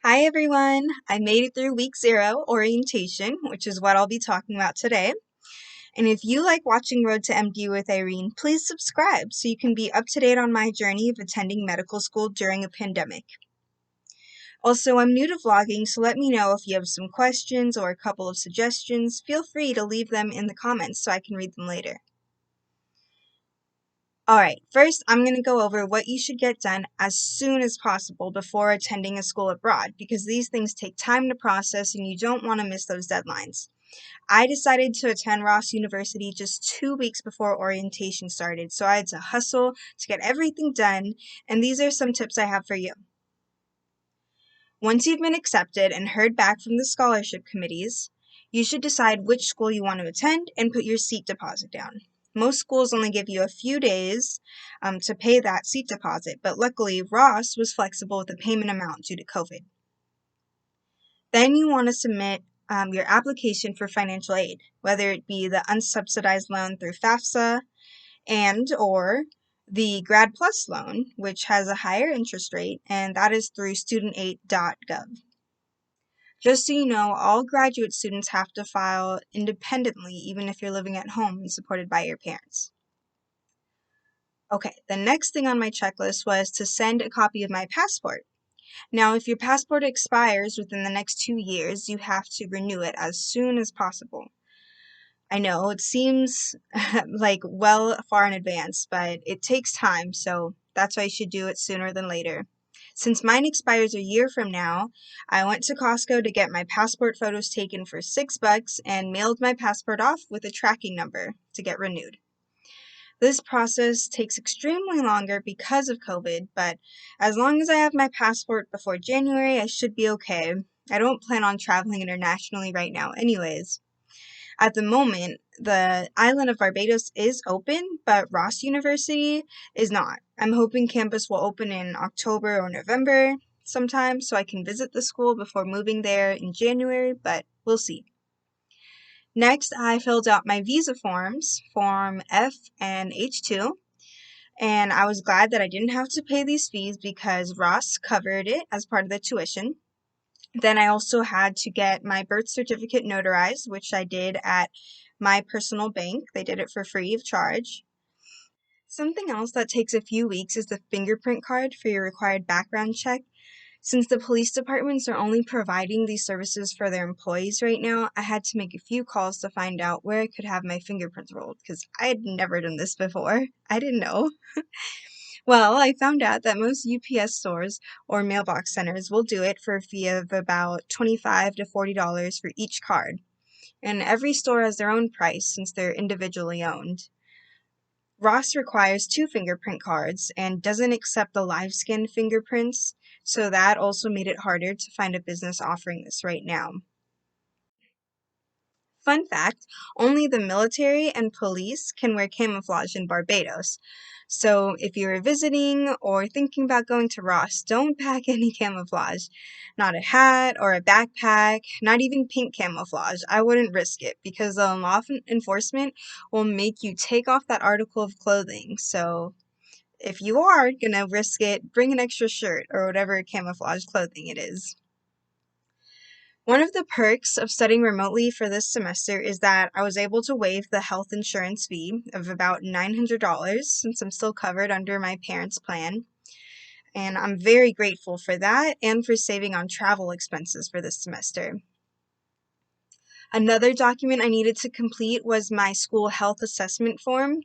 Hi everyone! I made it through week 0 orientation, which is what I'll be talking about today. And if you like watching Road to MD with Irene, please subscribe so you can be up to date on my journey of attending medical school during a pandemic. Also, I'm new to vlogging, so let me know if you have some questions or a couple of suggestions. Feel free to leave them in the comments so I can read them later. Alright, first I'm going to go over what you should get done as soon as possible before attending a school abroad, because these things take time to process and you don't want to miss those deadlines. I decided to attend Ross University just 2 weeks before orientation started, so I had to hustle to get everything done, and these are some tips I have for you. Once you've been accepted and heard back from the scholarship committees, you should decide which school you want to attend and put your seat deposit down. Most schools only give you a few days to pay that seat deposit, but luckily Ross was flexible with the payment amount due to COVID. Then you want to submit your application for financial aid, whether it be the unsubsidized loan through FAFSA or the Grad Plus loan, which has a higher interest rate, and that is through studentaid.gov. Just so you know, all graduate students have to file independently, even if you're living at home and supported by your parents. Okay, the next thing on my checklist was to send a copy of my passport. Now, if your passport expires within the next 2 years, you have to renew it as soon as possible. I know it seems like well far in advance, but it takes time, so that's why you should do it sooner than later. Since mine expires a year from now, I went to Costco to get my passport photos taken for $6 and mailed my passport off with a tracking number to get renewed. This process takes extremely longer because of COVID, but as long as I have my passport before January, I should be okay. I don't plan on traveling internationally right now anyways. At the moment, the island of Barbados is open, but Ross University is not. I'm hoping campus will open in October or November sometime so I can visit the school before moving there in January, but we'll see. Next, I filled out my visa forms, Form F and H2, and I was glad that I didn't have to pay these fees because Ross covered it as part of the tuition. Then I also had to get my birth certificate notarized, which I did at my personal bank. They did it for free of charge. Something else that takes a few weeks is the fingerprint card for your required background check. Since the police departments are only providing these services for their employees right now, I had to make a few calls to find out where I could have my fingerprints rolled because I had never done this before. I didn't know. Well, I found out that most UPS stores or mailbox centers will do it for a fee of about $25 to $40 for each card. And every store has their own price since they're individually owned. Ross requires 2 fingerprint cards and doesn't accept the live scan fingerprints, so that also made it harder to find a business offering this right now. Fun fact, only the military and police can wear camouflage in Barbados. So if you're visiting or thinking about going to Ross, don't pack any camouflage. Not a hat or a backpack, not even pink camouflage. I wouldn't risk it because the law enforcement will make you take off that article of clothing. So if you are gonna risk it, bring an extra shirt or whatever camouflage clothing it is. One of the perks of studying remotely for this semester is that I was able to waive the health insurance fee of about $900 since I'm still covered under my parents' plan. And I'm very grateful for that and for saving on travel expenses for this semester. Another document I needed to complete was my school health assessment form.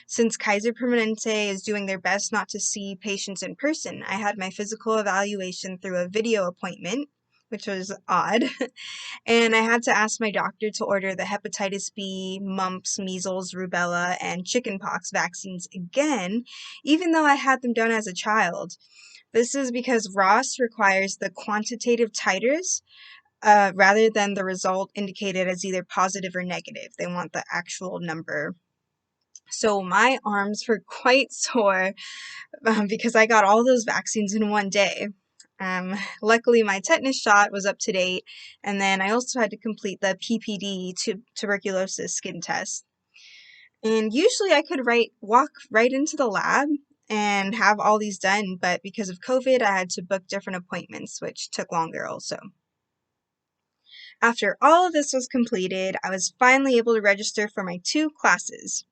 Since Kaiser Permanente is doing their best not to see patients in person, I had my physical evaluation through a video appointment, which was odd. And I had to ask my doctor to order the hepatitis B, mumps, measles, rubella, and chickenpox vaccines again, even though I had them done as a child. This is because Ross requires the quantitative titers rather than the result indicated as either positive or negative. They want the actual number. So my arms were quite sore because I got all those vaccines in one day. Luckily, my tetanus shot was up to date, and then I also had to complete the PPD tuberculosis skin test. And usually I could walk right into the lab and have all these done, but because of COVID, I had to book different appointments, which took longer also. After all of this was completed, I was finally able to register for my 2 classes.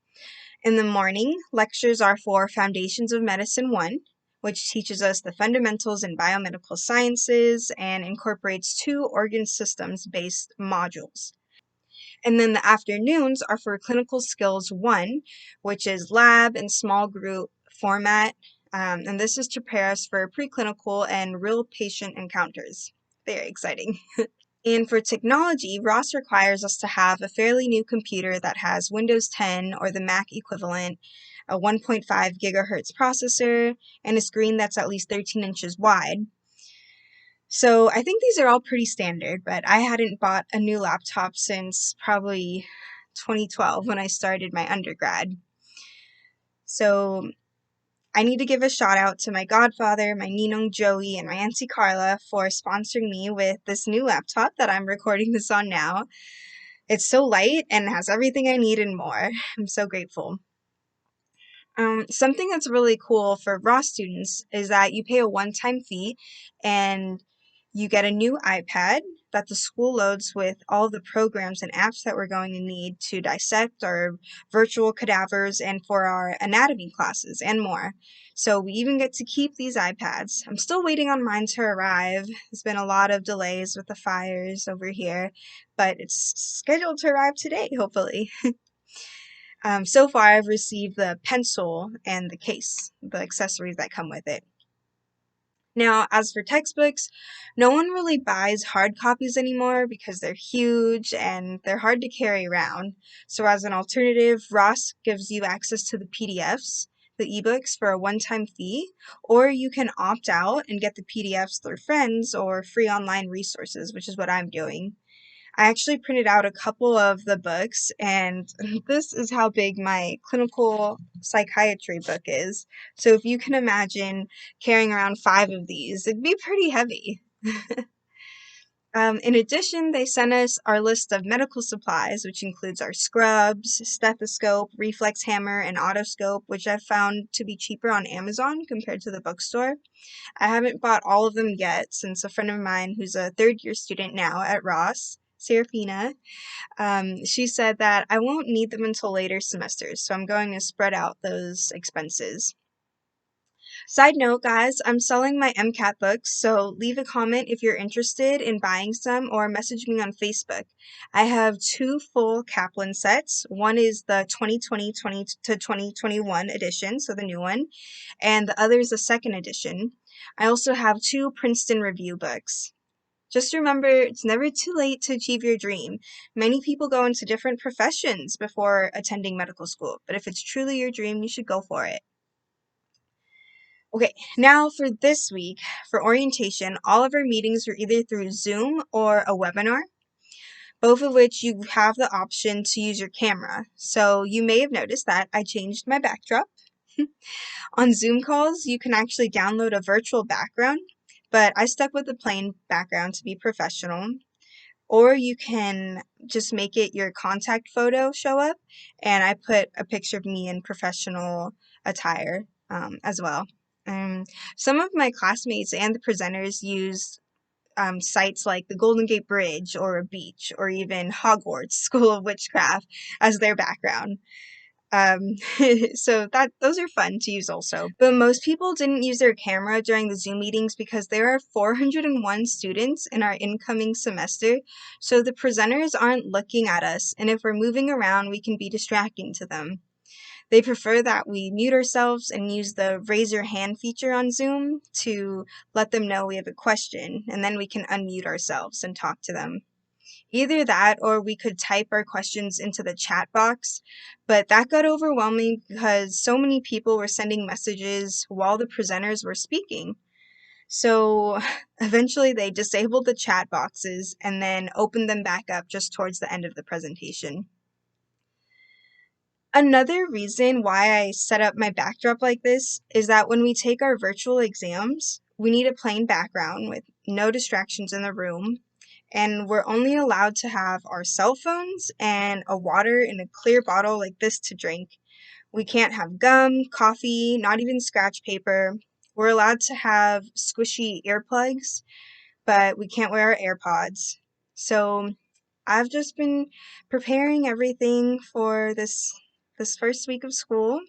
In the morning, lectures are for Foundations of Medicine 1, which teaches us the fundamentals in biomedical sciences and incorporates 2 organ systems-based modules. And then the afternoons are for Clinical Skills 1, which is lab and small group format. And this is to prepare us for preclinical and real patient encounters. Very exciting. And for technology, Ross requires us to have a fairly new computer that has Windows 10 or the Mac equivalent, a 1.5 gigahertz processor, and a screen that's at least 13 inches wide. So I think these are all pretty standard, but I hadn't bought a new laptop since probably 2012 when I started my undergrad. So I need to give a shout out to my godfather, my ninong Joey, and my auntie Carla for sponsoring me with this new laptop that I'm recording this on now. It's so light and has everything I need and more. I'm so grateful. Something that's really cool for Ross students is that you pay a one-time fee and you get a new iPad that the school loads with all the programs and apps that we're going to need to dissect our virtual cadavers and for our anatomy classes and more. So we even get to keep these iPads. I'm still waiting on mine to arrive. There's been a lot of delays with the fires over here, but it's scheduled to arrive today, hopefully. So far, I've received the pencil and the case, the accessories that come with it. Now, as for textbooks, no one really buys hard copies anymore because they're huge and they're hard to carry around. So as an alternative, Ross gives you access to the PDFs, the ebooks for a one-time fee, or you can opt out and get the PDFs through friends or free online resources, which is what I'm doing. I actually printed out a couple of the books, and this is how big my clinical psychiatry book is. So if you can imagine carrying around 5 of these, it'd be pretty heavy. In addition, they sent us our list of medical supplies, which includes our scrubs, stethoscope, reflex hammer, and otoscope, which I've found to be cheaper on Amazon compared to the bookstore. I haven't bought all of them yet, since a friend of mine who's a third-year student now at Ross, Serafina, she said that I won't need them until later semesters, so I'm going to spread out those expenses. Side note, guys, I'm selling my MCAT books, so leave a comment if you're interested in buying some or message me on Facebook. I have 2 full Kaplan sets. One is the 2020 to 2021 edition, so the new one, and the other is the second edition. I also have 2 Princeton review books. Just remember, it's never too late to achieve your dream. Many people go into different professions before attending medical school, but if it's truly your dream, you should go for it. Okay, now for this week, for orientation, all of our meetings were either through Zoom or a webinar, both of which you have the option to use your camera. So you may have noticed that I changed my backdrop. On Zoom calls, you can actually download a virtual background, but I stuck with the plain background to be professional. Or you can just make it your contact photo show up, and I put a picture of me in professional attire as well. Some of my classmates and the presenters used sites like the Golden Gate Bridge or a beach or even Hogwarts School of Witchcraft as their background. So those are fun to use also. But most people didn't use their camera during the Zoom meetings because there are 401 students in our incoming semester, so the presenters aren't looking at us, and if we're moving around, we can be distracting to them. They prefer that we mute ourselves and use the raise your hand feature on Zoom to let them know we have a question, and then we can unmute ourselves and talk to them. Either that or we could type our questions into the chat box, but that got overwhelming because so many people were sending messages while the presenters were speaking. So eventually they disabled the chat boxes and then opened them back up just towards the end of the presentation. Another reason why I set up my backdrop like this is that when we take our virtual exams, we need a plain background with no distractions in the room, and we're only allowed to have our cell phones and a water in a clear bottle like this to drink. We can't have gum, coffee, not even scratch paper. We're allowed to have squishy earplugs, but we can't wear our AirPods. So I've just been preparing everything for this first week of school,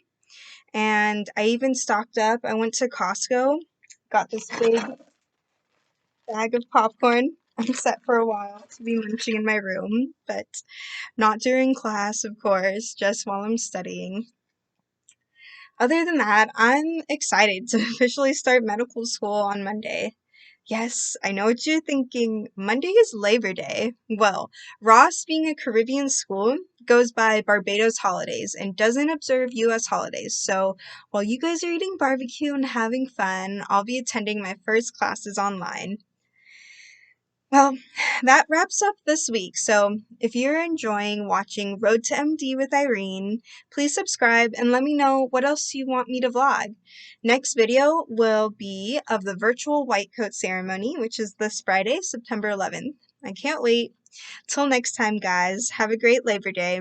and I even stocked up. I went to Costco, got this big bag of popcorn. I'm set for a while to be munching in my room, but not during class, of course, just while I'm studying. Other than that, I'm excited to officially start medical school on Monday. Yes, I know what you're thinking. Monday is Labor Day. Well, Ross, being a Caribbean school, goes by Barbados holidays and doesn't observe US holidays. So while you guys are eating barbecue and having fun, I'll be attending my first classes online. Well, that wraps up this week. So if you're enjoying watching Road to MD with Irene, please subscribe and let me know what else you want me to vlog. Next video will be of the virtual white coat ceremony, which is this Friday, September 11th. I can't wait. Till next time, guys, have a great Labor Day.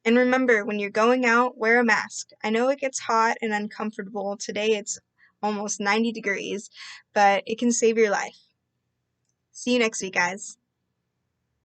And remember, when you're going out, wear a mask. I know it gets hot and uncomfortable. Today it's almost 90 degrees, but it can save your life. See you next week, guys.